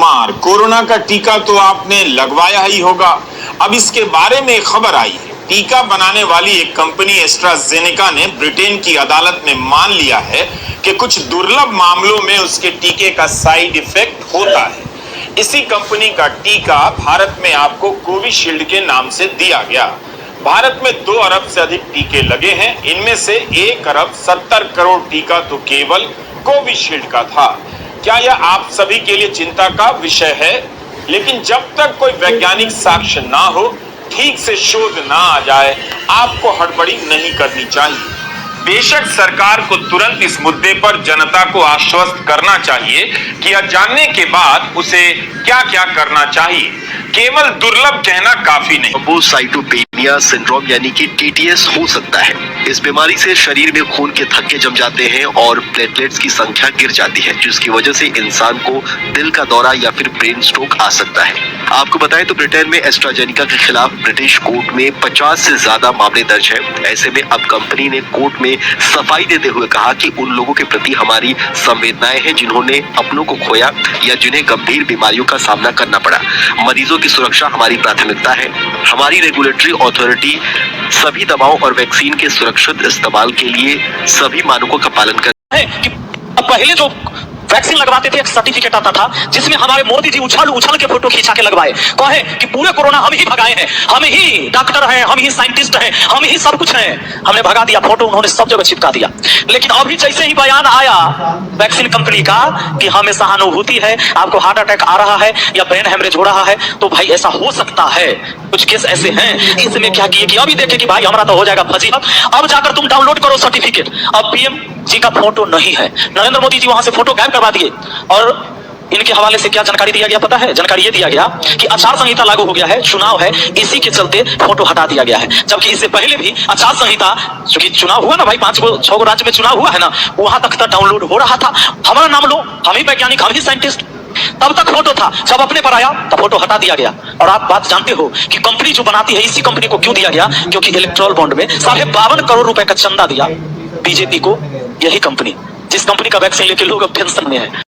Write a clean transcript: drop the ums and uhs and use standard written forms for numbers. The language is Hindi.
मार कोरोना का टीका तो आपने लगवाया ही होगा। अब इसके बारे में खबर आई है। टीका बनाने वाली एक कंपनी एस्ट्राजेनेका ने ब्रिटेन की अदालत में मान लिया है कि कुछ दुर्लभ मामलों में उसके टीके का साइड इफेक्ट होता है। इसी कंपनी का टीका भारत में आपको कोविशील्ड के नाम से दिया गया। भारत में 2 अरब से अधिक टीके लगे हैं। इनमें से 1 अरब 70 करोड़ टीका तो केवल कोविशील्ड का था। क्या यह आप सभी के लिए चिंता का विषय है? लेकिन जब तक कोई वैज्ञानिक साक्ष्य ना हो, ठीक से शोध ना आ जाए, आपको हड़बड़ी नहीं करनी चाहिए। बेशक सरकार को तुरंत इस मुद्दे पर जनता को आश्वस्त करना चाहिए कि यह जानने के बाद उसे क्या क्या करना चाहिए। केवल दुर्लभ कहना काफी नहीं। थ्रोम्बोसाइटोपेनिया सिंड्रोम यानी कि टीटीएस हो सकता है। इस बीमारी से शरीर में खून के थक्के जम जाते हैं और प्लेटलेट्स की संख्या गिर जाती है, जिसकी वजह से इंसान को दिल का दौरा या फिर ब्रेन स्ट्रोक आ सकता है। आपको बताएं तो ब्रिटेन में एस्ट्राजेनेका के खिलाफ ब्रिटिश कोर्ट में 50 से ज्यादा मामले दर्ज है। ऐसे में अब कंपनी ने कोर्ट में सफाई देते हुए कहा कि उन लोगों के प्रति हमारी संवेदनाएं हैं जिन्होंने अपनों को खोया या जिन्हें गंभीर बीमारियों का सामना करना पड़ा। मरीजों की सुरक्षा हमारी प्राथमिकता है। हमारी रेगुलेटरी अथॉरिटी सभी दवाओं और वैक्सीन के सुरक्षित इस्तेमाल के लिए सभी मानकों का पालन कर है कि पहले जो वैक्सीन लगवाते थे एक सर्टिफिकेट आता था जिसमें हमारे मोदी जी उछल उछल के फोटो खींचा के लगवाए, कहे कि पूरे कोरोना हम ही भगाए हैं, हम ही डॉक्टर हैं, हम ही साइंटिस्ट हैं, हम ही सब कुछ हैं। हमने भगा दिया, फोटो उन्होंने सब जगह चिपका दिया। लेकिन अभी जैसे ही बयान आया वैक्सीन कंपनी का कि हमें सहानुभूति है, आपको हार्ट अटैक आ रहा है या ब्रेन हेमरेज हो रहा है, तो भाई ऐसा हो सकता है, कुछ केस ऐसे हैं। इसमें क्या किए कि अभी देखे कि भाई हमारा तो हो जाएगा फजीहत, अब जाकर तुम डाउनलोड करो सर्टिफिकेट। अब पीएम जी का फोटो नहीं है, नरेंद्र मोदी जी वहां से फोटो गायब करवा दिए। और इनके हवाले से क्या जानकारी दिया गया पता है? जानकारी ये दिया गया कि आचार संहिता लागू हो गया है, चुनाव है, इसी के चलते फोटो हटा दिया गया है। जबकि इससे पहले भी आचार संहिता, चूंकि चुनाव हुआ ना भाई, 5-6 राज्य में चुनाव हुआ है ना, वहां तक डाउनलोड हो रहा था। हमारा नाम लो, हम ही वैज्ञानिक, हम ही साइंटिस्ट, तब तक फोटो था। जब अपने पर आया तब फोटो हटा दिया गया। और आप बात जानते हो कि कंपनी जो बनाती है, इसी कंपनी को क्यों दिया गया? क्योंकि इलेक्ट्रॉल बॉन्ड में 52.5 करोड़ रुपए का चंदा दिया बीजेपी को, यही कंपनी, जिस कंपनी का वैक्सीन लेके लोग अब टेंशन में है।